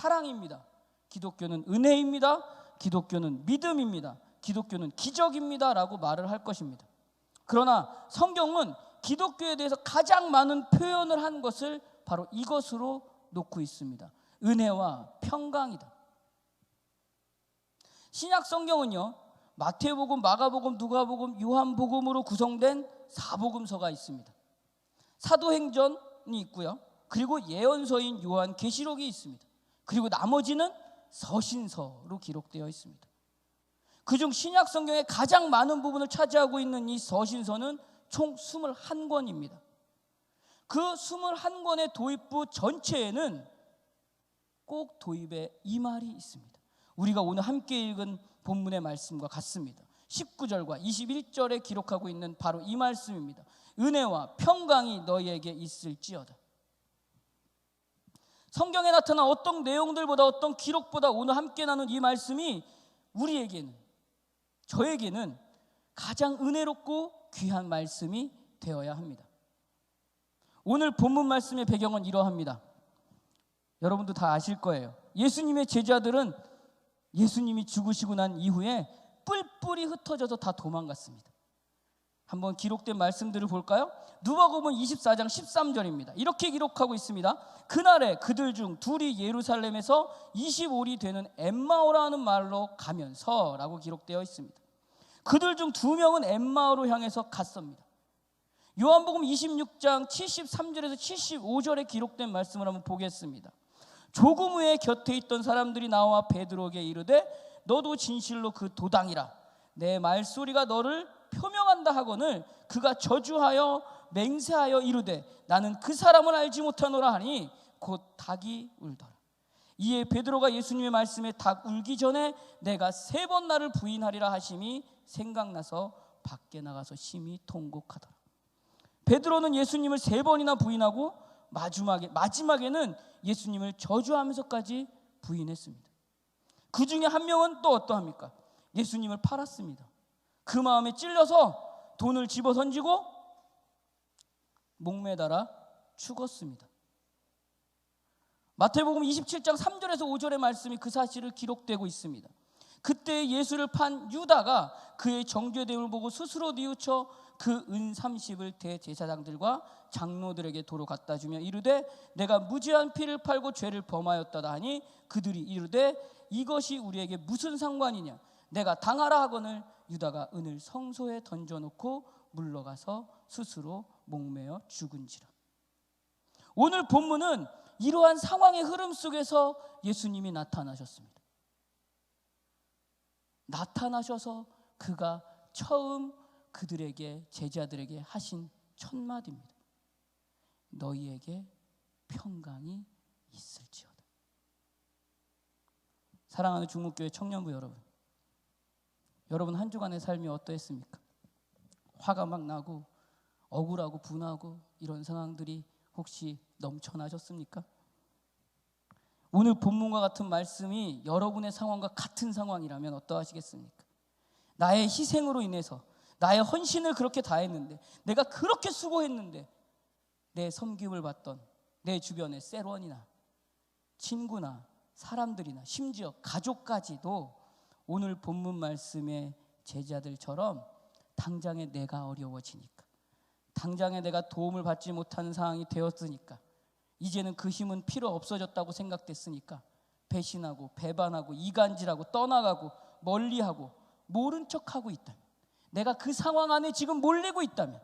사랑입니다. 기독교는 은혜입니다. 기독교는 믿음입니다. 기독교는 기적입니다 라고 말을 할 것입니다. 그러나 성경은 기독교에 대해서 가장 많은 표현을 한 것을 바로 이것으로 놓고 있습니다. 은혜와 평강이다. 신약 성경은요, 마태복음, 마가복음, 누가복음, 요한복음으로 구성된 사복음서가 있습니다. 사도행전이 있고요. 그리고 예언서인 요한계시록이 있습니다. 그리고 나머지는 서신서로 기록되어 있습니다. 그중 신약 성경의 가장 많은 부분을 차지하고 있는 이 서신서는 총 21권입니다. 그 21권의 도입부 전체에는 꼭 도입에 이 말이 있습니다. 우리가 오늘 함께 읽은 본문의 말씀과 같습니다. 19절과 21절에 기록하고 있는 바로 이 말씀입니다. 은혜와 평강이 너희에게 있을지어다. 성경에 나타난 어떤 내용들보다, 어떤 기록보다 오늘 함께 나눈 이 말씀이 우리에게는, 저에게는 가장 은혜롭고 귀한 말씀이 되어야 합니다. 오늘 본문 말씀의 배경은 이러합니다. 여러분도 다 아실 거예요. 예수님의 제자들은 예수님이 죽으시고 난 이후에 뿔뿔이 흩어져서 다 도망갔습니다. 한번 기록된 말씀들을 볼까요? 누가복음 24장 13절입니다. 이렇게 기록하고 있습니다. 그날에 그들 중 둘이 예루살렘에서 25리 되는 엠마오라는 말로 가면서 라고 기록되어 있습니다. 그들 중 2명은 엠마오로 향해서 갔습니다. 요한복음 26장 73절에서 75절에 기록된 말씀을 한번 보겠습니다. 조금 후에 곁에 있던 사람들이 나와 베드로에게 이르되 너도 진실로 그 도당이라. 내 말소리가 너를 표명한다 하거늘 그가 저주하여 맹세하여 이르되 나는 그 사람을 알지 못하노라 하니 곧 닭이 울더라. 이에 베드로가 예수님의 말씀에 닭 울기 전에 내가 3번 나를 부인하리라 하심이 생각나서 밖에 나가서 심히 통곡하더라. 베드로는 예수님을 3번이나 부인하고 마지막에는 예수님을 저주하면서까지 부인했습니다. 그 중에 한 명은 또 어떠합니까? 예수님을 팔았습니다. 그 마음에 찔려서 돈을 집어 던지고 목매달아 죽었습니다. 마태복음 27장 3절에서 5절의 말씀이 그 사실을 기록되고 있습니다. 그때 예수를 판 유다가 그의 정죄됨을 보고 스스로 뉘우쳐 그 은 30을 대제사장들과 장로들에게 도로 갖다 주며 이르되 내가 무지한 피를 팔고 죄를 범하였다다 하니 그들이 이르되 이것이 우리에게 무슨 상관이냐. 내가 당하라 하거늘 유다가 은을 성소에 던져놓고 물러가서 스스로 목매어 죽은지라. 오늘 본문은 이러한 상황의 흐름 속에서 예수님이 나타나셨습니다. 나타나셔서 그가 처음 그들에게, 제자들에게 하신 첫 마디입니다. 너희에게 평강이 있을지어다. 사랑하는 중목교회 청년부 여러분, 여러분 한 주간의 삶이 어떠했습니까? 화가 막 나고 억울하고 분하고 이런 상황들이 혹시 넘쳐나셨습니까? 오늘 본문과 같은 말씀이 여러분의 상황과 같은 상황이라면 어떠하시겠습니까? 나의 희생으로 인해서, 나의 헌신을 그렇게 다했는데, 내가 그렇게 수고했는데 내 섬김을 받던 내 주변의 셀원이나 친구나 사람들이나 심지어 가족까지도 오늘 본문 말씀의 제자들처럼 당장에 내가 어려워지니까, 당장에 내가 도움을 받지 못하는 상황이 되었으니까, 이제는 그 힘은 필요 없어졌다고 생각됐으니까 배신하고 배반하고 이간질하고 떠나가고 멀리하고 모른 척하고 있다면, 내가 그 상황 안에 지금 몰리고 있다면,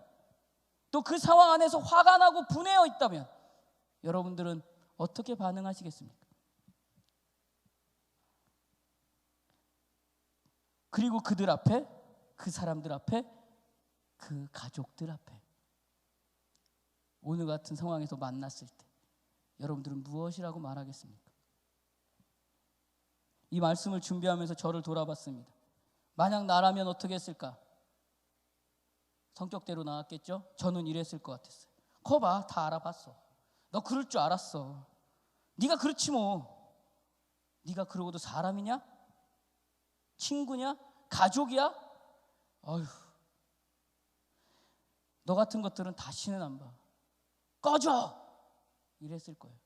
또 그 상황 안에서 화가 나고 분해어 있다면 여러분들은 어떻게 반응하시겠습니까? 그리고 그들 앞에, 그 사람들 앞에, 그 가족들 앞에 오늘 같은 상황에서 만났을 때 여러분들은 무엇이라고 말하겠습니까? 이 말씀을 준비하면서 저를 돌아봤습니다. 만약 나라면 어떻게 했을까? 성격대로 나왔겠죠? 저는 이랬을 것 같았어요. 거 봐, 다 알아봤어. 너 그럴 줄 알았어. 네가 그렇지 뭐. 네가 그러고도 사람이냐? 친구냐? 가족이야? 어휴, 너 같은 것들은 다시는 안 봐. 꺼져! 이랬을 거예요.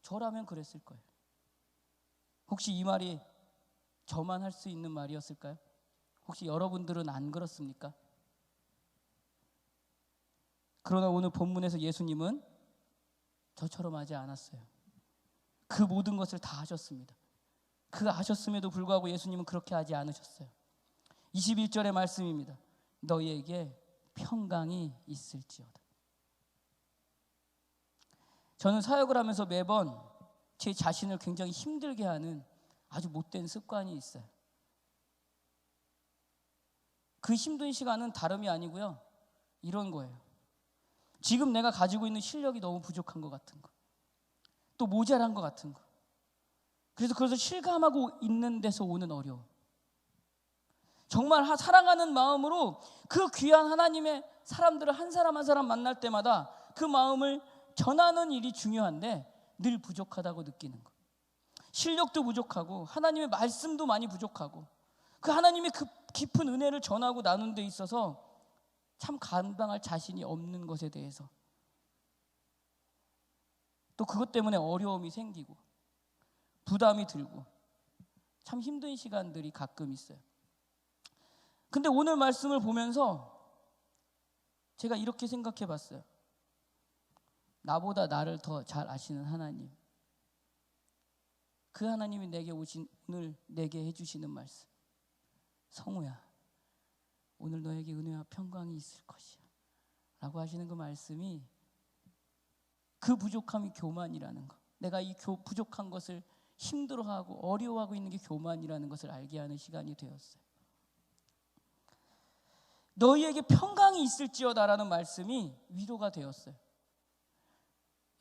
저라면 그랬을 거예요. 혹시 이 말이 저만 할 수 있는 말이었을까요? 혹시 여러분들은 안 그렇습니까? 그러나 오늘 본문에서 예수님은 저처럼 하지 않았어요. 그 모든 것을 다 하셨습니다. 그 아셨음에도 불구하고 예수님은 그렇게 하지 않으셨어요. 21절의 말씀입니다. 너희에게 평강이 있을지어다. 저는 사역을 하면서 매번 제 자신을 굉장히 힘들게 하는 아주 못된 습관이 있어요. 그 힘든 시간은 다름이 아니고요, 이런 거예요. 지금 내가 가지고 있는 실력이 너무 부족한 것 같은 거, 또 모자란 것 같은 거, 그래서 실감하고 있는 데서 오는 어려움, 정말 사랑하는 마음으로 그 귀한 하나님의 사람들을 한 사람 한 사람 만날 때마다 그 마음을 전하는 일이 중요한데 늘 부족하다고 느끼는 것. 실력도 부족하고 하나님의 말씀도 많이 부족하고 그 하나님의 그 깊은 은혜를 전하고 나눈 데 있어서 참 감당할 자신이 없는 것에 대해서, 또 그것 때문에 어려움이 생기고 부담이 들고 참 힘든 시간들이 가끔 있어요. 근데 오늘 말씀을 보면서 제가 이렇게 생각해 봤어요. 나보다 나를 더 잘 아시는 하나님, 그 하나님이 내게 오신 오늘 내게 해주시는 말씀, 성우야, 오늘 너에게 은혜와 평강이 있을 것이야 라고 하시는 그 말씀이, 그 부족함이 교만이라는 것, 내가 이 부족한 것을 힘들어하고 어려워하고 있는 게 교만이라는 것을 알게 하는 시간이 되었어요. 너희에게 평강이 있을지어다라는 말씀이 위로가 되었어요.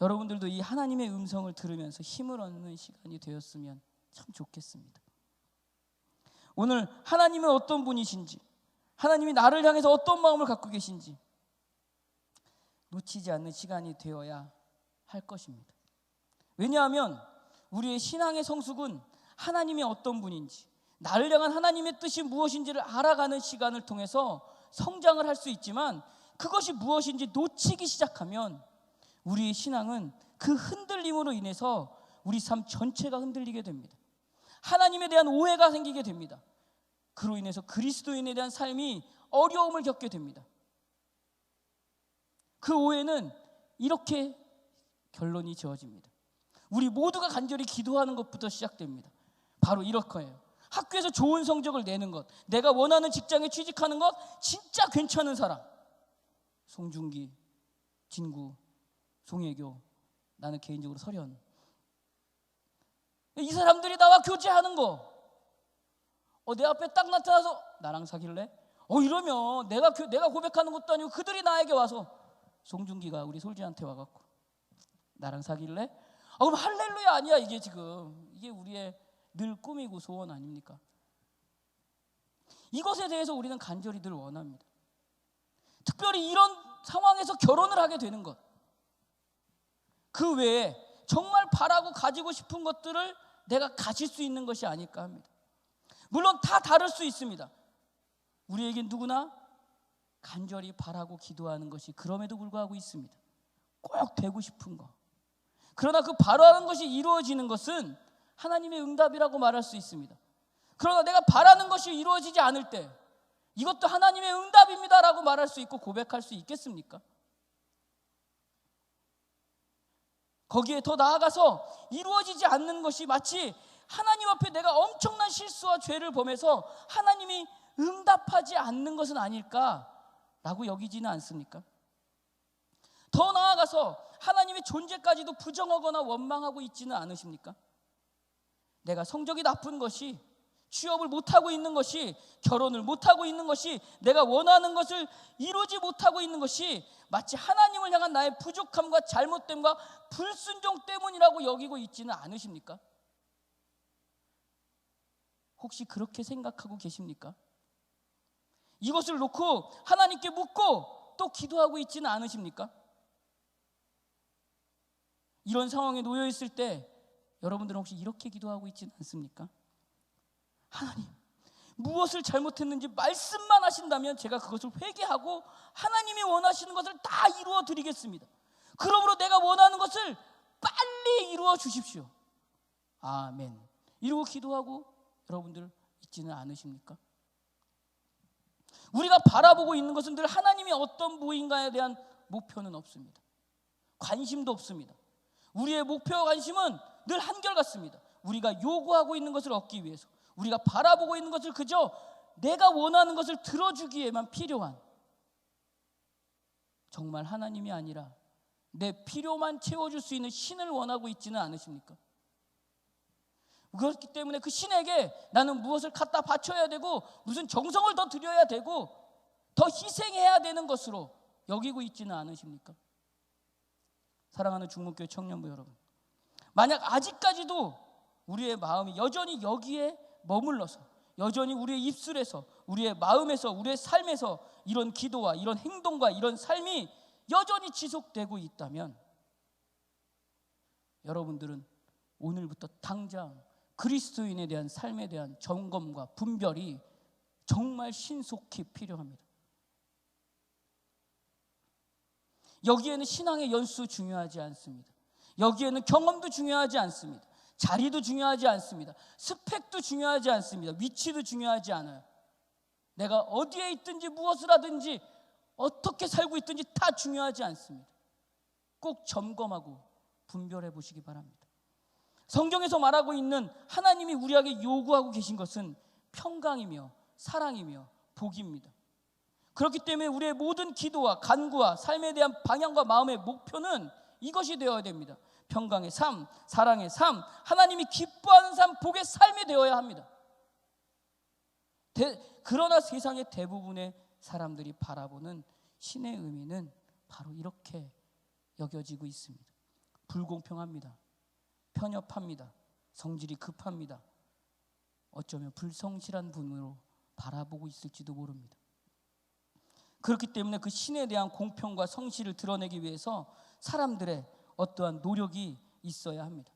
여러분들도 이 하나님의 음성을 들으면서 힘을 얻는 시간이 되었으면 참 좋겠습니다. 오늘 하나님은 어떤 분이신지, 하나님이 나를 향해서 어떤 마음을 갖고 계신지 놓치지 않는 시간이 되어야 할 것입니다. 왜냐하면 우리의 신앙의 성숙은 하나님이 어떤 분인지, 나를 향한 하나님의 뜻이 무엇인지를 알아가는 시간을 통해서 성장을 할 수 있지만, 그것이 무엇인지 놓치기 시작하면 우리의 신앙은 그 흔들림으로 인해서 우리 삶 전체가 흔들리게 됩니다. 하나님에 대한 오해가 생기게 됩니다. 그로 인해서 그리스도인에 대한 삶이 어려움을 겪게 됩니다. 그 오해는 이렇게 결론이 지어집니다. 우리 모두가 간절히 기도하는 것부터 시작됩니다. 바로 이럴 거예요. 학교에서 좋은 성적을 내는 것, 내가 원하는 직장에 취직하는 것, 진짜 괜찮은 사람, 송중기, 진구, 송혜교, 나는 개인적으로 설현, 이 사람들이 나와 교제하는 거, 내 앞에 딱 나타나서 나랑 사귈래? 이러면 내가 고백하는 것도 아니고 그들이 나에게 와서, 송중기가 우리 솔지한테 와갖고 나랑 사귈래? 그럼 할렐루야 아니야. 이게 지금 이게 우리의 늘 꿈이고 소원 아닙니까? 이것에 대해서 우리는 간절히 늘 원합니다. 특별히 이런 상황에서 결혼을 하게 되는 것, 그 외에 정말 바라고 가지고 싶은 것들을 내가 가질 수 있는 것이 아닐까 합니다. 물론 다 다를 수 있습니다. 우리에겐 누구나 간절히 바라고 기도하는 것이 그럼에도 불구하고 있습니다. 꼭 되고 싶은 거. 그러나 그 바라는 것이 이루어지는 것은 하나님의 응답이라고 말할 수 있습니다. 그러나 내가 바라는 것이 이루어지지 않을 때 이것도 하나님의 응답입니다라고 말할 수 있고 고백할 수 있겠습니까? 거기에 더 나아가서 이루어지지 않는 것이 마치 하나님 앞에 내가 엄청난 실수와 죄를 범해서 하나님이 응답하지 않는 것은 아닐까라고 여기지는 않습니까? 더 나아가서 하나님의 존재까지도 부정하거나 원망하고 있지는 않으십니까? 내가 성적이 나쁜 것이, 취업을 못하고 있는 것이, 결혼을 못하고 있는 것이, 내가 원하는 것을 이루지 못하고 있는 것이 마치 하나님을 향한 나의 부족함과 잘못됨과 불순종 때문이라고 여기고 있지는 않으십니까? 혹시 그렇게 생각하고 계십니까? 이것을 놓고 하나님께 묻고 또 기도하고 있지는 않으십니까? 이런 상황에 놓여 있을 때 여러분들은 혹시 이렇게 기도하고 있지는 않습니까? 하나님, 무엇을 잘못했는지 말씀만 하신다면 제가 그것을 회개하고 하나님이 원하시는 것을 다 이루어 드리겠습니다. 그러므로 내가 원하는 것을 빨리 이루어 주십시오. 아멘. 이러고 기도하고 여러분들 있지는 않으십니까? 우리가 바라보고 있는 것은 늘 하나님이 어떤 분인가에 대한 목표는 없습니다. 관심도 없습니다. 우리의 목표와 관심은 늘 한결같습니다. 우리가 요구하고 있는 것을 얻기 위해서, 우리가 바라보고 있는 것을 그저 내가 원하는 것을 들어주기에만 필요한, 정말 하나님이 아니라 내 필요만 채워줄 수 있는 신을 원하고 있지는 않으십니까? 그렇기 때문에 그 신에게 나는 무엇을 갖다 바쳐야 되고 무슨 정성을 더 들여야 되고 더 희생해야 되는 것으로 여기고 있지는 않으십니까? 사랑하는 중문교회 청년부 여러분, 만약 아직까지도 우리의 마음이 여전히 여기에 머물러서, 여전히 우리의 입술에서, 우리의 마음에서, 우리의 삶에서 이런 기도와 이런 행동과 이런 삶이 여전히 지속되고 있다면 여러분들은 오늘부터 당장 그리스도인에 대한 삶에 대한 점검과 분별이 정말 신속히 필요합니다. 여기에는 신앙의 연수 중요하지 않습니다. 여기에는 경험도 중요하지 않습니다. 자리도 중요하지 않습니다. 스펙도 중요하지 않습니다. 위치도 중요하지 않아요. 내가 어디에 있든지 무엇을 하든지 어떻게 살고 있든지 다 중요하지 않습니다. 꼭 점검하고 분별해 보시기 바랍니다. 성경에서 말하고 있는 하나님이 우리에게 요구하고 계신 것은 평강이며 사랑이며 복입니다. 그렇기 때문에 우리의 모든 기도와 간구와 삶에 대한 방향과 마음의 목표는 이것이 되어야 됩니다. 평강의 삶, 사랑의 삶, 하나님이 기뻐하는 삶, 복의 삶이 되어야 합니다. 그러나 세상의 대부분의 사람들이 바라보는 신의 의미는 바로 이렇게 여겨지고 있습니다. 불공평합니다. 편협합니다. 성질이 급합니다. 어쩌면 불성실한 분으로 바라보고 있을지도 모릅니다. 그렇기 때문에 그 신에 대한 공평과 성실을 드러내기 위해서 사람들의 어떠한 노력이 있어야 합니다.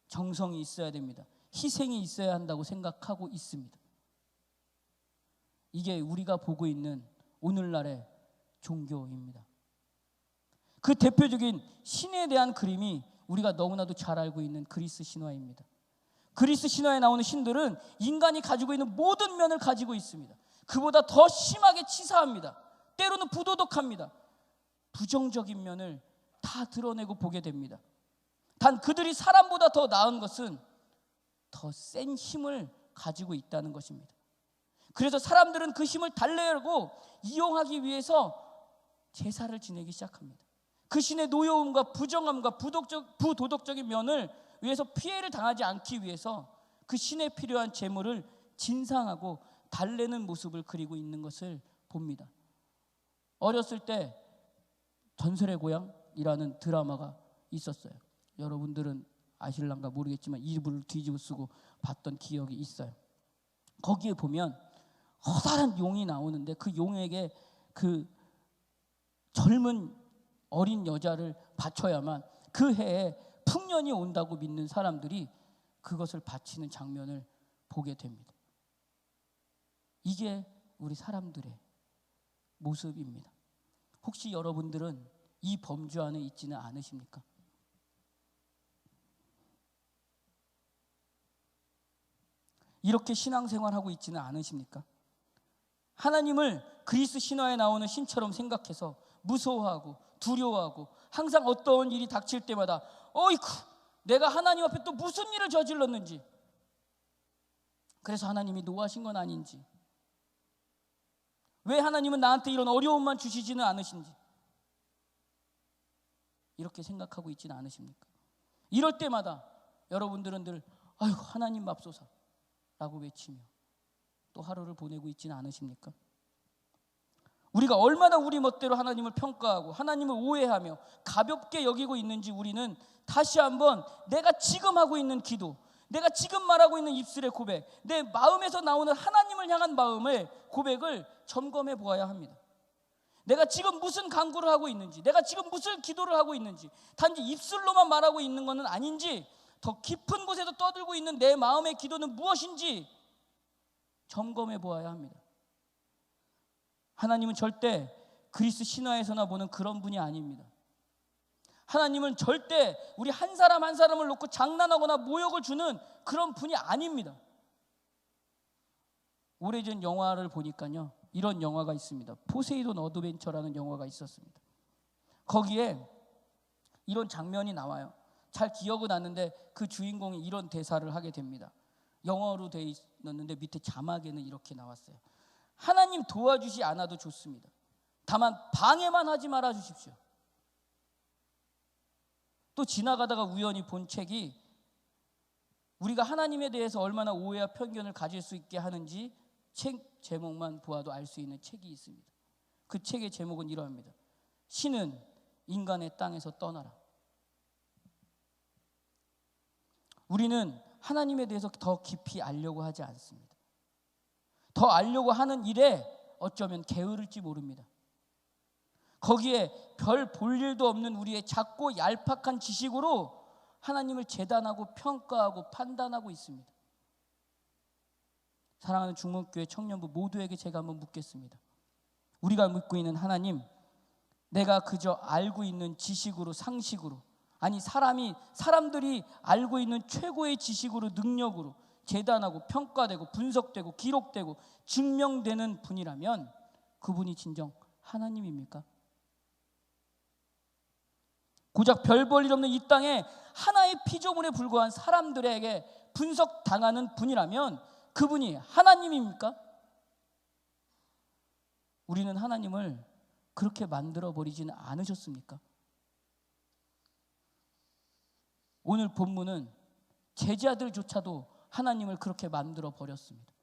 정성이 있어야 됩니다. 희생이 있어야 한다고 생각하고 있습니다. 이게 우리가 보고 있는 오늘날의 종교입니다. 그 대표적인 신에 대한 그림이 우리가 너무나도 잘 알고 있는 그리스 신화입니다. 그리스 신화에 나오는 신들은 인간이 가지고 있는 모든 면을 가지고 있습니다. 그보다 더 심하게 치사합니다. 때로는 부도덕합니다. 부정적인 면을 다 드러내고 보게 됩니다. 단 그들이 사람보다 더 나은 것은 더 센 힘을 가지고 있다는 것입니다. 그래서 사람들은 그 힘을 달래고 이용하기 위해서 제사를 지내기 시작합니다. 그 신의 노여움과 부정함과 부도덕적인 면을 위해서 피해를 당하지 않기 위해서 그 신에 필요한 재물을 진상하고 달래는 모습을 그리고 있는 것을 봅니다. 어렸을 때 전설의 고향이라는 드라마가 있었어요. 여러분들은 아실란가 모르겠지만 이불을 뒤집어 쓰고 봤던 기억이 있어요. 거기에 보면 커다란 용이 나오는데 그 용에게 그 젊은 어린 여자를 바쳐야만 그 해에 풍년이 온다고 믿는 사람들이 그것을 바치는 장면을 보게 됩니다. 이게 우리 사람들의 모습입니다. 혹시 여러분들은 이 범주 안에 있지는 않으십니까? 이렇게 신앙생활하고 있지는 않으십니까? 하나님을 그리스 신화에 나오는 신처럼 생각해서 무서워하고 두려워하고 항상 어떤 일이 닥칠 때마다 어이쿠 내가 하나님 앞에 또 무슨 일을 저질렀는지, 그래서 하나님이 노하신 건 아닌지, 왜 하나님은 나한테 이런 어려움만 주시지는 않으신지 이렇게 생각하고 있지는 않으십니까? 이럴 때마다 여러분들은 늘 아이고 하나님 맙소사 라고 외치며 또 하루를 보내고 있지는 않으십니까? 우리가 얼마나 우리 멋대로 하나님을 평가하고 하나님을 오해하며 가볍게 여기고 있는지 우리는 다시 한번 내가 지금 하고 있는 기도, 내가 지금 말하고 있는 입술의 고백, 내 마음에서 나오는 하나님을 향한 마음의 고백을 점검해 보아야 합니다. 내가 지금 무슨 간구를 하고 있는지, 내가 지금 무슨 기도를 하고 있는지, 단지 입술로만 말하고 있는 것은 아닌지, 더 깊은 곳에서 떠들고 있는 내 마음의 기도는 무엇인지 점검해 보아야 합니다. 하나님은 절대 그리스 신화에서나 보는 그런 분이 아닙니다. 하나님은 절대 우리 한 사람 한 사람을 놓고 장난하거나 모욕을 주는 그런 분이 아닙니다. 오래전 영화를 보니까요, 이런 영화가 있습니다. 포세이돈 어드벤처라는 영화가 있었습니다. 거기에 이런 장면이 나와요. 잘 기억은 나는데 그 주인공이 이런 대사를 하게 됩니다. 영어로 돼 있었는데 밑에 자막에는 이렇게 나왔어요. 하나님 도와주지 않아도 좋습니다. 다만 방해만 하지 말아 주십시오. 또 지나가다가 우연히 본 책이 우리가 하나님에 대해서 얼마나 오해와 편견을 가질 수 있게 하는지 책 제목만 보아도 알 수 있는 책이 있습니다. 그 책의 제목은 이러합니다. 신은 인간의 땅에서 떠나라. 우리는 하나님에 대해서 더 깊이 알려고 하지 않습니다. 더 알려고 하는 일에 어쩌면 게으를지 모릅니다. 거기에 별 볼 일도 없는 우리의 작고 얄팍한 지식으로 하나님을 재단하고 평가하고 판단하고 있습니다. 사랑하는 중문교회 청년부 모두에게 제가 한번 묻겠습니다. 우리가 믿고 있는 하나님, 내가 그저 알고 있는 지식으로, 상식으로, 아니 사람들이 알고 있는 최고의 지식으로, 능력으로 재단하고 평가되고 분석되고 기록되고 증명되는 분이라면 그분이 진정 하나님입니까? 고작 별 볼 일 없는 이 땅에 하나의 피조물에 불과한 사람들에게 분석당하는 분이라면 그분이 하나님입니까? 우리는 하나님을 그렇게 만들어버리지는 않으셨습니까? 오늘 본문은 제자들조차도 하나님을 그렇게 만들어버렸습니다.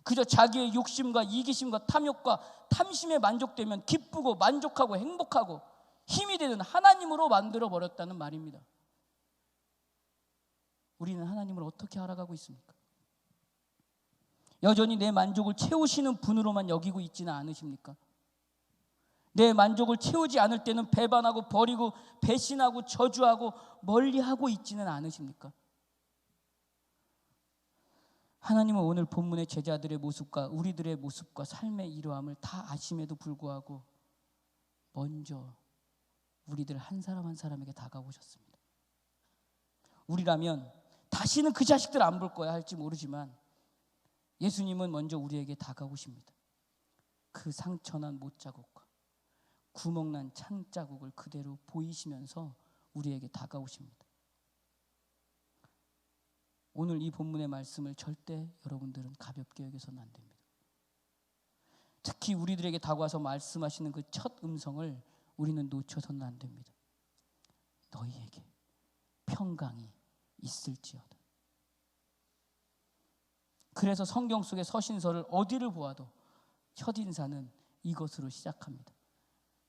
그저 자기의 욕심과 이기심과 탐욕과 탐심에 만족되면 기쁘고 만족하고 행복하고 힘이 되는 하나님으로 만들어버렸다는 말입니다. 우리는 하나님을 어떻게 알아가고 있습니까? 여전히 내 만족을 채우시는 분으로만 여기고 있지는 않으십니까? 내 만족을 채우지 않을 때는 배반하고 버리고 배신하고 저주하고 멀리하고 있지는 않으십니까? 하나님은 오늘 본문의 제자들의 모습과 우리들의 모습과 삶의 이러함을 다 아심에도 불구하고 먼저 우리들 한 사람 한 사람에게 다가오셨습니다. 우리라면 다시는 그 자식들 안 볼 거야 할지 모르지만 예수님은 먼저 우리에게 다가오십니다. 그 상처난 못자국과 구멍난 창자국을 그대로 보이시면서 우리에게 다가오십니다. 오늘 이 본문의 말씀을 절대 여러분들은 가볍게 여겨서는 안 됩니다. 특히 우리들에게 다가와서 말씀하시는 그 첫 음성을 우리는 놓쳐서는 안 됩니다. 너희에게 평강이 있을지어다. 그래서 성경 속의 서신서를 어디를 보아도 첫인사는 이것으로 시작합니다.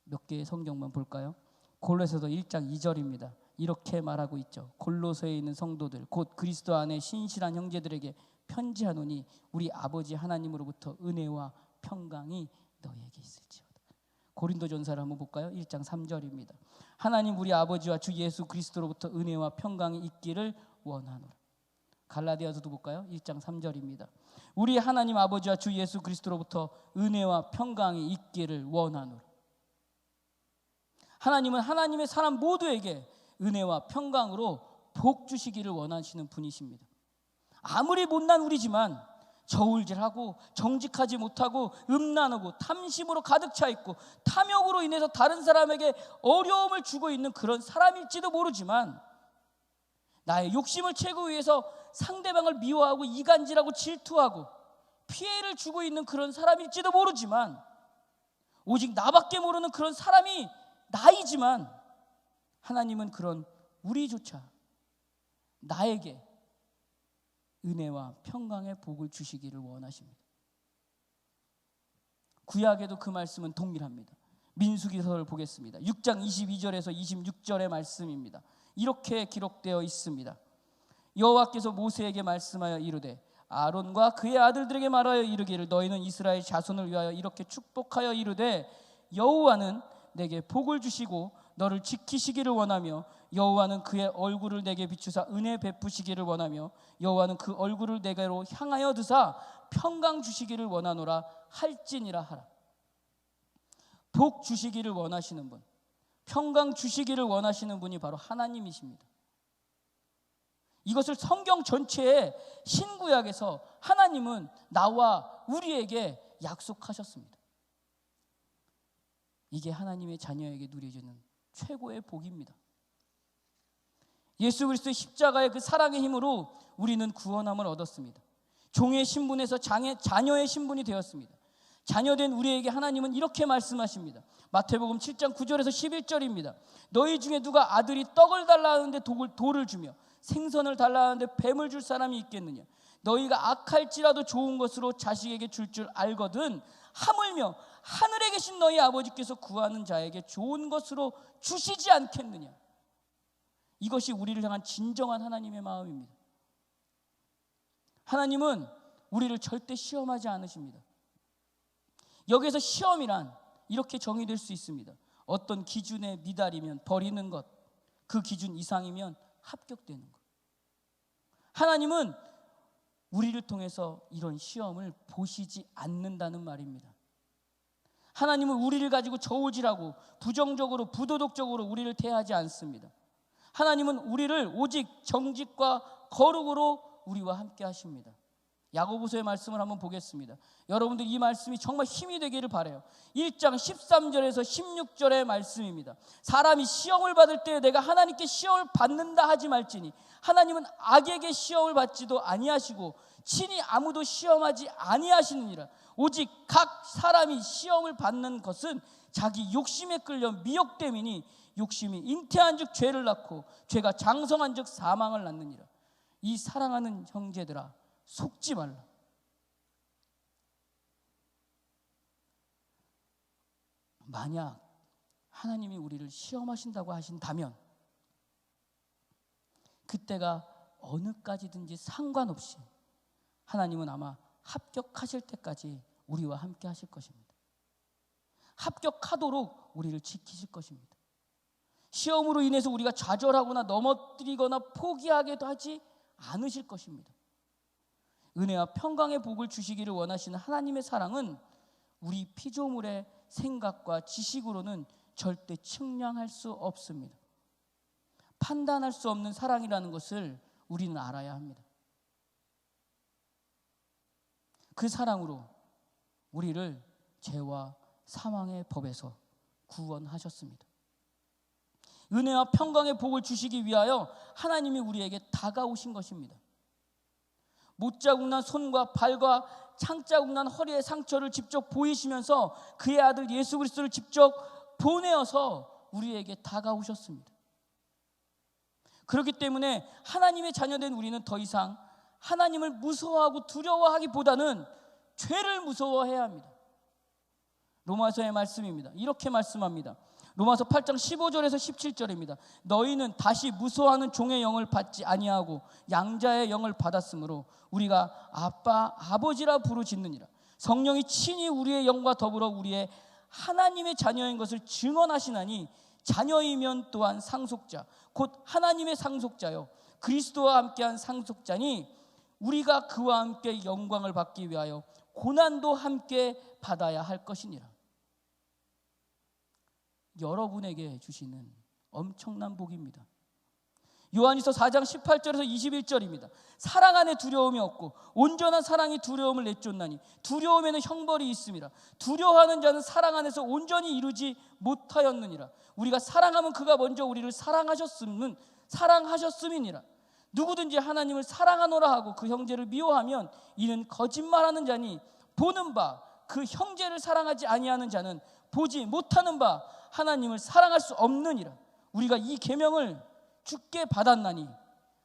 몇 개의 성경만 볼까요? 골로새서 1장 2절입니다. 이렇게 말하고 있죠. 골로새에 있는 성도들 곧 그리스도 안에 신실한 형제들에게 편지하노니 우리 아버지 하나님으로부터 은혜와 평강이 너희에게 있을지어다. 고린도전서를 한번 볼까요? 1장 3절입니다. 하나님 우리 아버지와 주 예수 그리스도로부터 은혜와 평강이 있기를 원하노라. 갈라디아서도 볼까요? 1장 3절입니다. 우리 하나님 아버지와 주 예수 그리스도로부터 은혜와 평강이 있기를 원하노라. 하나님은 하나님의 사람 모두에게 은혜와 평강으로 복 주시기를 원하시는 분이십니다. 아무리 못난 우리지만 저울질하고 정직하지 못하고 음란하고 탐심으로 가득 차 있고 탐욕으로 인해서 다른 사람에게 어려움을 주고 있는 그런 사람일지도 모르지만 나의 욕심을 채우기 위해서 상대방을 미워하고 이간질하고 질투하고 피해를 주고 있는 그런 사람일지도 모르지만 오직 나밖에 모르는 그런 사람이 나이지만 하나님은 그런 우리조차 나에게 은혜와 평강의 복을 주시기를 원하십니다. 구약에도 그 말씀은 동일합니다. 민수기서를 보겠습니다. 6장 22절에서 26절의 말씀입니다. 이렇게 기록되어 있습니다. 여호와께서 모세에게 말씀하여 이르되 아론과 그의 아들들에게 말하여 이르기를 너희는 이스라엘 자손을 위하여 이렇게 축복하여 이르되 여호와는 내게 복을 주시고 너를 지키시기를 원하며 여호와는 그의 얼굴을 내게 비추사 은혜 베푸시기를 원하며 여호와는 그 얼굴을 내게로 향하여 드사 평강 주시기를 원하노라 할지니라 하라. 복 주시기를 원하시는 분, 평강 주시기를 원하시는 분이 바로 하나님이십니다. 이것을 성경 전체의 신구약에서 하나님은 나와 우리에게 약속하셨습니다. 이게 하나님의 자녀에게 누려지는 최고의 복입니다. 예수 그리스도의 십자가의 그 사랑의 힘으로 우리는 구원함을 얻었습니다. 종의 신분에서 자녀의 신분이 되었습니다. 자녀된 우리에게 하나님은 이렇게 말씀하십니다. 마태복음 7장 9절에서 11절입니다. 너희 중에 누가 아들이 떡을 달라 하는데 돌을 주며 생선을 달라 하는데 뱀을 줄 사람이 있겠느냐? 너희가 악할지라도 좋은 것으로 자식에게 줄 알거든 하물며 하늘에 계신 너희 아버지께서 구하는 자에게 좋은 것으로 주시지 않겠느냐? 이것이 우리를 향한 진정한 하나님의 마음입니다. 하나님은 우리를 절대 시험하지 않으십니다. 여기에서 시험이란 이렇게 정의될 수 있습니다. 어떤 기준에 미달이면 버리는 것, 그 기준 이상이면 합격되는 것. 하나님은 우리를 통해서 이런 시험을 보시지 않는다는 말입니다. 하나님은 우리를 가지고 저울질하고 부정적으로 부도덕적으로 우리를 대하지 않습니다. 하나님은 우리를 오직 정직과 거룩으로 우리와 함께 하십니다. 야고보서의 말씀을 한번 보겠습니다. 여러분들 이 말씀이 정말 힘이 되기를 바라요. 1장 13절에서 16절의 말씀입니다. 사람이 시험을 받을 때 내가 하나님께 시험을 받는다 하지 말지니 하나님은 악에게 시험을 받지도 아니하시고 친히 아무도 시험하지 아니하시느니라. 오직 각 사람이 시험을 받는 것은 자기 욕심에 끌려 미혹됨이니 욕심이 잉태한 즉 죄를 낳고 죄가 장성한 즉 사망을 낳느니라. 이 사랑하는 형제들아 속지 말라. 만약 하나님이 우리를 시험하신다고 하신다면 그때가 어느까지든지 상관없이 하나님은 아마 합격하실 때까지 우리와 함께 하실 것입니다. 합격하도록 우리를 지키실 것입니다. 시험으로 인해서 우리가 좌절하거나 넘어뜨리거나 포기하게도 하지 않으실 것입니다. 은혜와 평강의 복을 주시기를 원하시는 하나님의 사랑은 우리 피조물의 생각과 지식으로는 절대 측량할 수 없습니다. 판단할 수 없는 사랑이라는 것을 우리는 알아야 합니다. 그 사랑으로 우리를 죄와 사망의 법에서 구원하셨습니다. 은혜와 평강의 복을 주시기 위하여 하나님이 우리에게 다가오신 것입니다. 못자국 난 손과 발과 창자국 난 허리의 상처를 직접 보이시면서 그의 아들 예수 그리스도를 직접 보내어서 우리에게 다가오셨습니다. 그렇기 때문에 하나님의 자녀된 우리는 더 이상 하나님을 무서워하고 두려워하기보다는 죄를 무서워해야 합니다. 로마서의 말씀입니다. 이렇게 말씀합니다. 로마서 8장 15절에서 17절입니다. 너희는 다시 무서워하는 종의 영을 받지 아니하고 양자의 영을 받았으므로 우리가 아빠 아버지라 부르짖느니라. 성령이 친히 우리의 영과 더불어 우리의 하나님의 자녀인 것을 증언하시나니 자녀이면 또한 상속자 곧 하나님의 상속자요 그리스도와 함께한 상속자니 우리가 그와 함께 영광을 받기 위하여 고난도 함께 받아야 할 것이니라. 여러분에게 주시는 엄청난 복입니다. 요한일서 4장 18절에서 21절입니다. 사랑 안에 두려움이 없고 온전한 사랑이 두려움을 내쫓나니 두려움에는 형벌이 있음이라. 두려워하는 자는 사랑 안에서 온전히 이루지 못하였느니라. 우리가 사랑하면 그가 먼저 우리를 사랑하셨음이니라. 누구든지 하나님을 사랑하노라 하고 그 형제를 미워하면 이는 거짓말하는 자니 보는 바 그 형제를 사랑하지 아니하는 자는 보지 못하는 바 하나님을 사랑할 수 없느니라. 우리가 이 계명을 주께 받았나니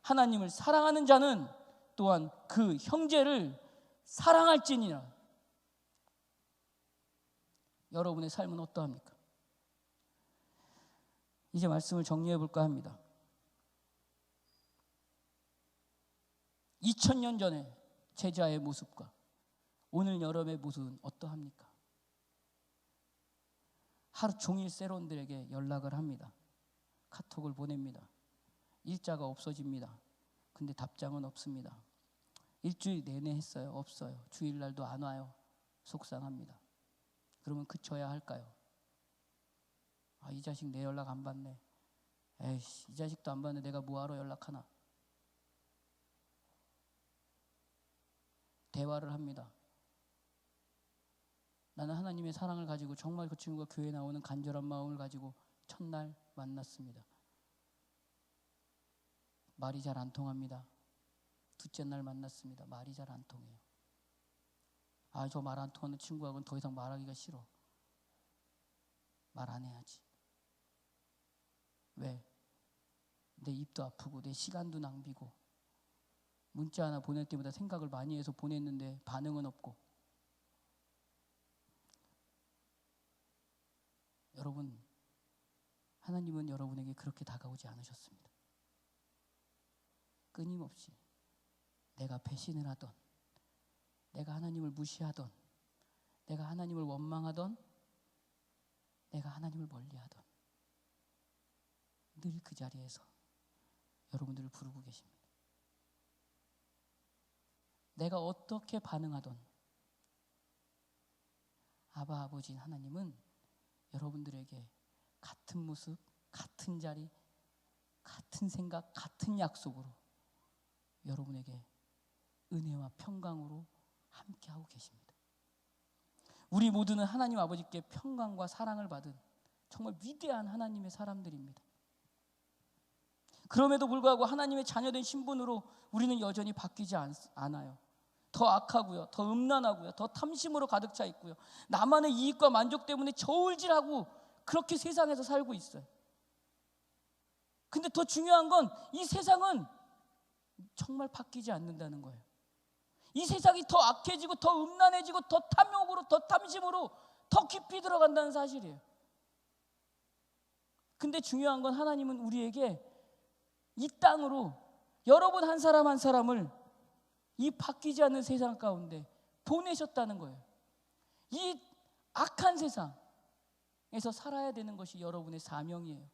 하나님을 사랑하는 자는 또한 그 형제를 사랑할지니라. 여러분의 삶은 어떠합니까? 이제 말씀을 정리해 볼까 합니다. 2000년 전에 제자의 모습과 오늘 여러분의 모습은 어떠합니까? 하루 종일 세론들에게 연락을 합니다. 카톡을 보냅니다. 일자가 없어집니다. 근데 답장은 없습니다. 일주일 내내 했어요. 없어요. 주일날도 안 와요. 속상합니다. 그러면 그쳐야 할까요? 이 자식 내 연락 안 받네. 에이씨, 이 자식도 안 받네. 내가 뭐하러 연락하나. 대화를 합니다. 나는 하나님의 사랑을 가지고 정말 그 친구가 교회에 나오는 간절한 마음을 가지고 첫날 만났습니다. 말이 잘 안 통합니다. 둘째 날 만났습니다. 말이 잘 안 통해요. 저 말 안 통하는 친구하고는 더 이상 말하기가 싫어. 말 안 해야지. 왜? 내 입도 아프고 내 시간도 낭비고 문자 하나 보낼 때보다 생각을 많이 해서 보냈는데 반응은 없고. 여러분, 하나님은 여러분에게 그렇게 다가오지 않으셨습니다. 끊임없이 내가 배신을 하던, 내가 하나님을 무시하던, 내가 하나님을 원망하던, 내가 하나님을 멀리하던 늘 그 자리에서 여러분들을 부르고 계십니다. 내가 어떻게 반응하던 아바 아버지인 하나님은 여러분들에게 같은 모습, 같은 자리, 같은 생각, 같은 약속으로 여러분에게 은혜와 평강으로 함께하고 계십니다. 우리 모두는 하나님 아버지께 평강과 사랑을 받은 정말 위대한 하나님의 사람들입니다. 그럼에도 불구하고 하나님의 자녀된 신분으로 우리는 여전히 바뀌지 않아요. 더 악하고요, 더 음란하고요, 더 탐심으로 가득 차 있고요, 나만의 이익과 만족 때문에 저울질하고 그렇게 세상에서 살고 있어요. 근데 더 중요한 건 이 세상은 정말 바뀌지 않는다는 거예요. 이 세상이 더 악해지고 더 음란해지고 더 탐욕으로, 더 탐심으로 더 깊이 들어간다는 사실이에요. 근데 중요한 건 하나님은 우리에게 이 땅으로 여러분 한 사람 한 사람을 이 바뀌지 않는 세상 가운데 보내셨다는 거예요. 이 악한 세상에서 살아야 되는 것이 여러분의 사명이에요.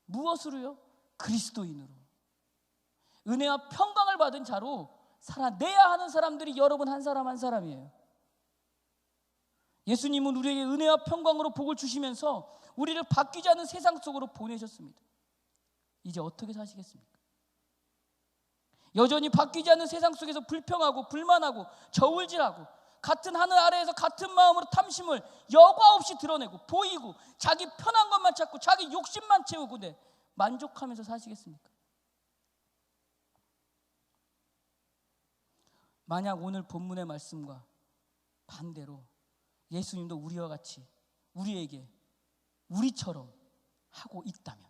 무엇으로요? 그리스도인으로. 은혜와 평강을 받은 자로 살아내야 하는 사람들이 여러분 한 사람 한 사람이에요. 예수님은 우리에게 은혜와 평강으로 복을 주시면서 우리를 바뀌지 않는 세상 속으로 보내셨습니다. 이제 어떻게 사시겠습니까? 여전히 바뀌지 않는 세상 속에서 불평하고 불만하고 저울질하고 같은 하늘 아래에서 같은 마음으로 탐심을 여과 없이 드러내고 보이고 자기 편한 것만 찾고 자기 욕심만 채우고 만족하면서 사시겠습니까? 만약 오늘 본문의 말씀과 반대로 예수님도 우리와 같이 우리에게 우리처럼 하고 있다면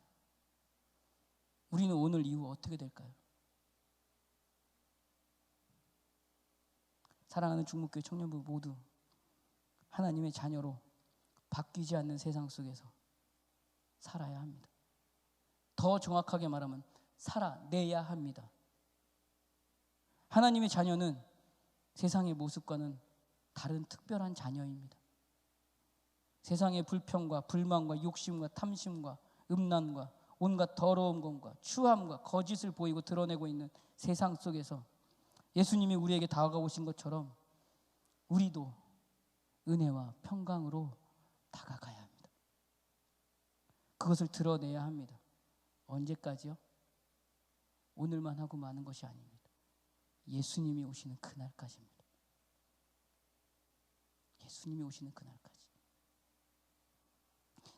우리는 오늘 이후 어떻게 될까요? 사랑하는 중목교회 청년부 모두 하나님의 자녀로 바뀌지 않는 세상 속에서 살아야 합니다. 더 정확하게 말하면 살아내야 합니다. 하나님의 자녀는 세상의 모습과는 다른 특별한 자녀입니다. 세상의 불평과 불만과 욕심과 탐심과 음란과 온갖 더러운 것과 추함과 거짓을 보이고 드러내고 있는 세상 속에서 예수님이 우리에게 다가오신 것처럼 우리도 은혜와 평강으로 다가가야 합니다. 그것을 드러내야 합니다. 언제까지요? 오늘만 하고 마는 것이 아닙니다. 예수님이 오시는 그날까지입니다. 예수님이 오시는 그날까지.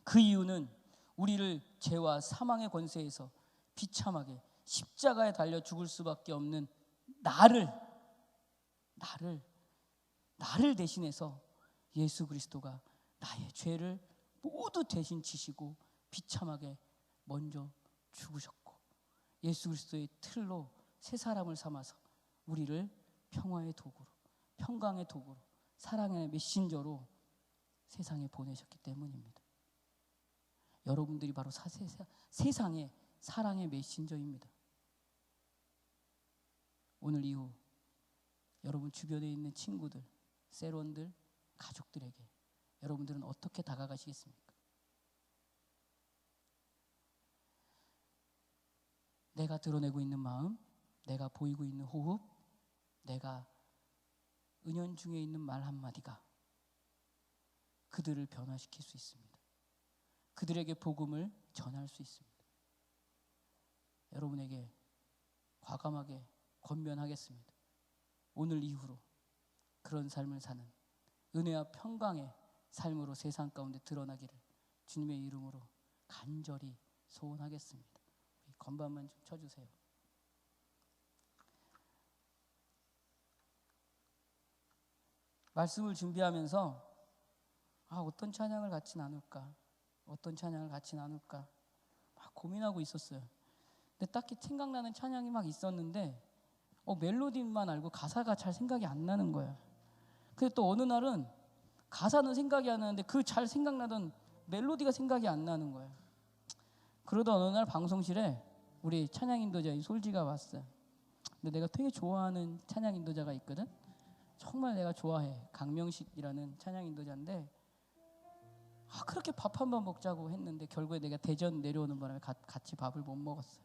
그 이유는 우리를 죄와 사망의 권세에서 비참하게 십자가에 달려 죽을 수밖에 없는 나를 대신해서 예수 그리스도가 나의 죄를 모두 대신 지시고 비참하게 먼저 죽으셨고 예수 그리스도의 틀로 새 사람을 삼아서 우리를 평화의 도구로, 평강의 도구로, 사랑의 메신저로 세상에 보내셨기 때문입니다. 여러분들이 바로 세상의 사랑의 메신저입니다. 오늘 이후 여러분 주변에 있는 친구들, 세론들, 가족들에게 여러분들은 어떻게 다가가시겠습니까? 내가 드러내고 있는 마음, 내가 보이고 있는 호흡, 내가 은연중에 있는 말 한마디가 그들을 변화시킬 수 있습니다. 그들에게 복음을 전할 수 있습니다. 여러분에게 과감하게 권면하겠습니다. 오늘 이후로 그런 삶을 사는 은혜와 평강의 삶으로 세상 가운데 드러나기를 주님의 이름으로 간절히 소원하겠습니다. 건반만 좀 쳐주세요. 말씀을 준비하면서 어떤 찬양을 같이 나눌까, 어떤 찬양을 같이 나눌까 막 고민하고 있었어요. 근데 딱히 생각나는 찬양이 막 있었는데 멜로디만 알고 가사가 잘 생각이 안 나는 거예요. 근데 또 어느 날은 가사는 생각이 안 나는데 그 잘 생각나던 멜로디가 생각이 안 나는 거예요. 그러다 어느 날 방송실에 우리 찬양 인도자인 솔지가 왔어요. 근데 내가 되게 좋아하는 찬양 인도자가 있거든. 정말 내가 좋아해. 강명식이라는 찬양 인도자인데 그렇게 밥 한 번 먹자고 했는데 결국에 내가 대전 내려오는 바람에 같이 밥을 못 먹었어요.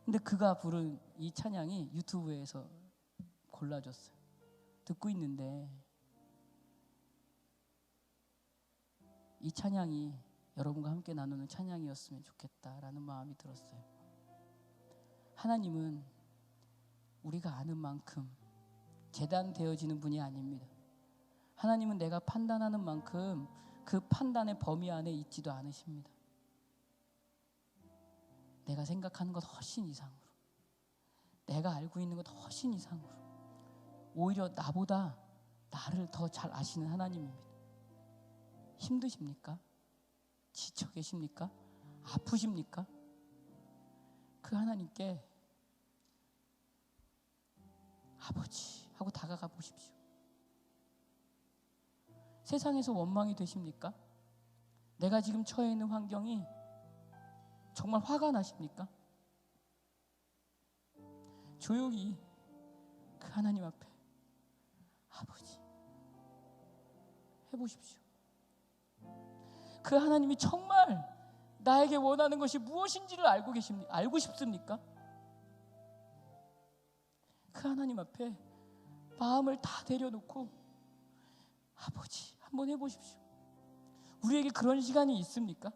근데 그가 부른 이 찬양이 유튜브에서 골라줬어요. 듣고 있는데 이 찬양이 여러분과 함께 나누는 찬양이었으면 좋겠다라는 마음이 들었어요. 하나님은 우리가 아는 만큼 재단되어지는 분이 아닙니다. 하나님은 내가 판단하는 만큼 그 판단의 범위 안에 있지도 않으십니다. 내가 생각하는 것 훨씬 이상으로, 내가 알고 있는 것 훨씬 이상으로, 오히려 나보다 나를 더 잘 아시는 하나님입니다. 힘드십니까? 지쳐 계십니까? 아프십니까? 그 하나님께 아버지 하고 다가가 보십시오. 세상에서 원망이 되십니까? 내가 지금 처해 있는 환경이 정말 화가 나십니까? 조용히 그 하나님 앞에 아버지 해보십시오. 그 하나님이 정말 나에게 원하는 것이 무엇인지를 알고 싶습니까? 그 하나님 앞에 마음을 다 내려놓고 아버지 한번 해보십시오. 우리에게 그런 시간이 있습니까?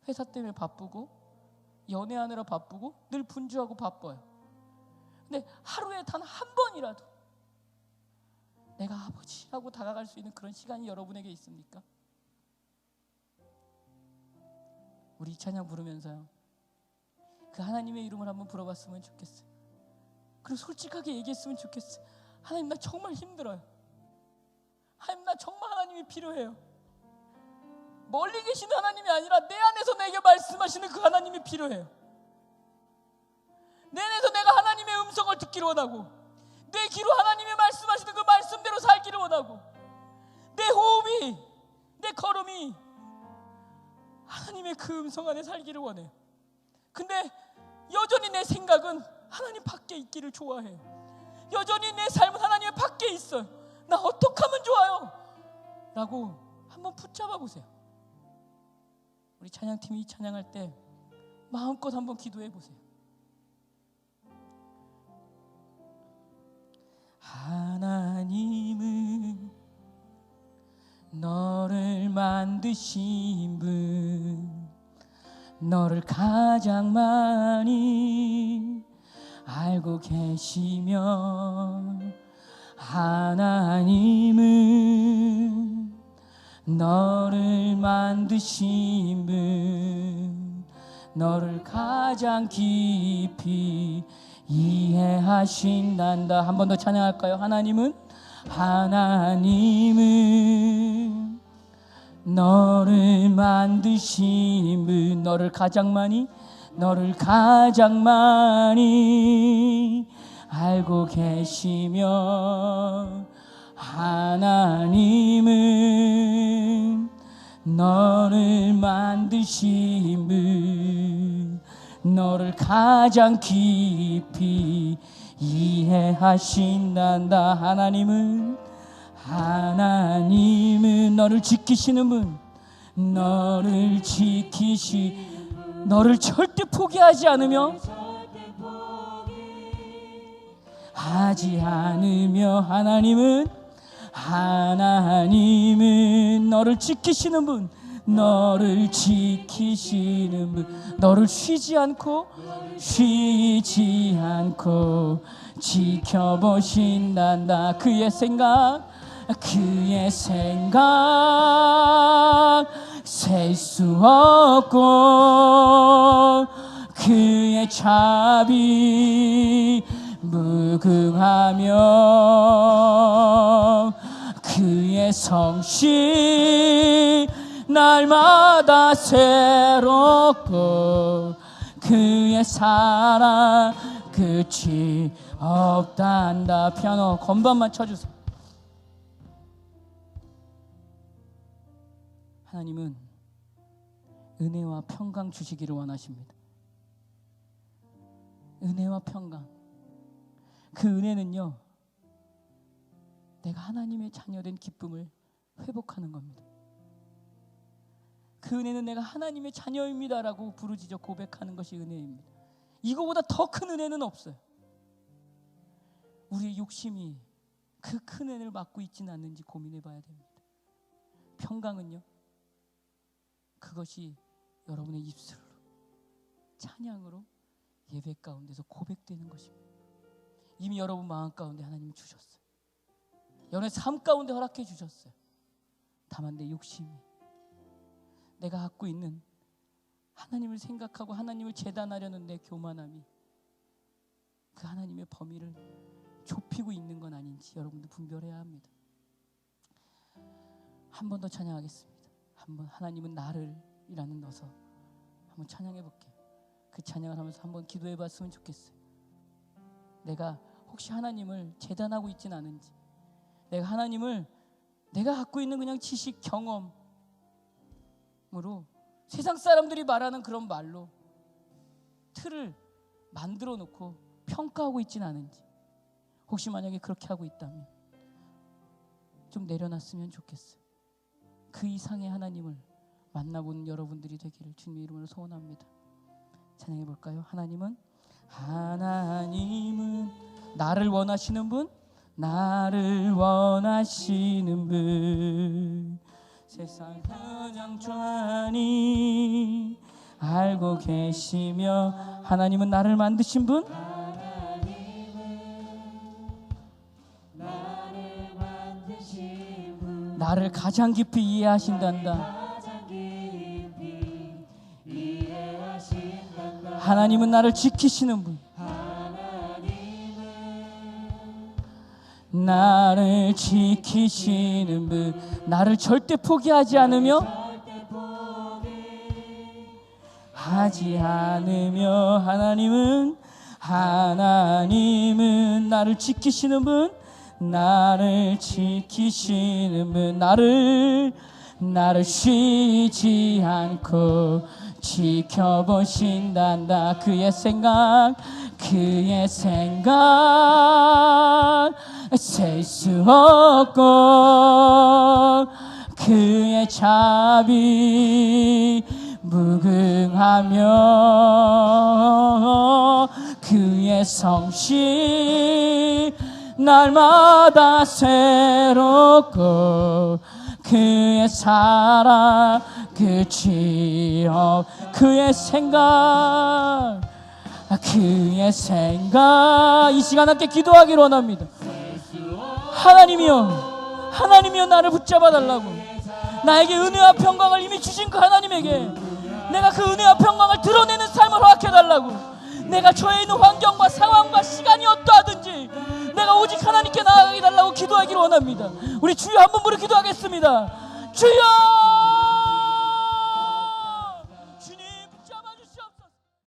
회사 때문에 바쁘고 연애하느라 바쁘고 늘 분주하고 바빠요. 근데 하루에 단 한 번이라도 내가 아버지라고 다가갈 수 있는 그런 시간이 여러분에게 있습니까? 우리 찬양 부르면서요, 그 하나님의 이름을 한번 불러봤으면 좋겠어요. 그리고 솔직하게 얘기했으면 좋겠어요. 하나님, 나 정말 힘들어요. 하나님, 나 정말 하나님이 필요해요. 멀리 계시는 하나님이 아니라 내 안에서 내게 말씀하시는 그 하나님이 필요해요. 내 안에서 내가 하나님의 음성을 듣기를 원하고, 내 귀로 하나님의 말씀하시는 그 말씀대로 살기를 원하고, 내 호흡이, 내 걸음이 하나님의 그 음성 안에 살기를 원해요. 근데 여전히 내 생각은 하나님 밖에 있기를 좋아해요. 여전히 내 삶은 하나님 밖에 있어요. 나 어떻게 하면 좋아요? 라고 한번 붙잡아 보세요. 우리 찬양팀이 찬양할 때 마음껏 한번 기도해 보세요. 하나님은 너를 만드신 분, 너를 가장 많이 알고 계시며, 하나님은 너를 만드신 분, 너를 가장 깊이 이해하신단다. 한 번 더 찬양할까요? 하나님은 너를 만드신 분, 너를 가장 많이 알고 계시며, 하나님은 너를 만드신 분, 너를 가장 깊이 이해하신단다. 하나님은 너를 지키시는 분, 너를 절대 포기하지 않으며 하나님은 하나님은 너를 지키시는 분, 너를 지키시는 분, 너를 쉬지 않고 지켜보신단다. 그의 생각 셀 수 없고, 그의 자비 무궁하며, 그의 성실 날마다 새롭고, 그의 사랑 끝이 없단다. 피아노 건반만 쳐주세요. 하나님은 은혜와 평강 주시기를 원하십니다. 은혜와 평강. 그 은혜는요, 내가 하나님의 자녀된 기쁨을 회복하는 겁니다. 그 은혜는 내가 하나님의 자녀입니다라고 부르짖어 고백하는 것이 은혜입니다. 이거보다 더 큰 은혜는 없어요. 우리의 욕심이 그 큰 은혜를 맡고 있지는 않는지 고민해 봐야 됩니다. 평강은요, 그것이 여러분의 입술로, 찬양으로, 예배 가운데서 고백되는 것입니다. 이미 여러분 마음 가운데 하나님이 주셨어요. 여러분의 삶 가운데 허락해 주셨어요. 다만 내 욕심이, 내가 갖고 있는 하나님을 생각하고 하나님을 재단하려는 내 교만함이 그 하나님의 범위를 좁히고 있는 건 아닌지 여러분도 분별해야 합니다. 한 번 더 찬양하겠습니다. 한번 하나님은 나를 이라는 넣어서 한번 찬양해 볼게요. 그 찬양을 하면서 한번 기도해 봤으면 좋겠어요. 내가 혹시 하나님을 재단하고 있진 않은지, 내가 하나님을 내가 갖고 있는 그냥 지식, 경험으로 세상 사람들이 말하는 그런 말로 틀을 만들어 놓고 평가하고 있진 않은지, 혹시 만약에 그렇게 하고 있다면 좀 내려놨으면 좋겠어요. 그 이상의 하나님을 만나보는 여러분들이 되기를 주님의 이름으로 소원합니다. 찬양해 볼까요? 하나님은 나를 원하시는 분, 나를 원하시는 분, 세상 가장 좋아하니 알고 계시며. 하나님은 나를 만드신 분, 나를 가장 깊이 이해하신단다. 하나님은 나를 지키시는 분, 나를 지키시는 분, 나를 절대 포기하지 않으며 하나님은 나를 지키시는 분, 나를 지키시는 분, 나를 쉬지 않고 지켜보신단다. 그의 생각 셀 수 없고, 그의 자비 무궁하며, 그의 성실 날마다 새롭고, 그의 사랑 끝이 없. 그의 생각 이 시간 함께 기도하기를 원합니다. 하나님이여 나를 붙잡아 달라고. 나에게 은혜와 평강을 이미 주신 그 하나님에게 내가 그 은혜와 평강을 드러내는 삶을 허락해 달라고. 내가 처해 있는 환경과 상황과 시간이 어떠하든지 내가 오직 하나님께 나아가게 달라고 기도하기를 원합니다. 우리 주여 한 번 부르 기도하겠습니다. 주여!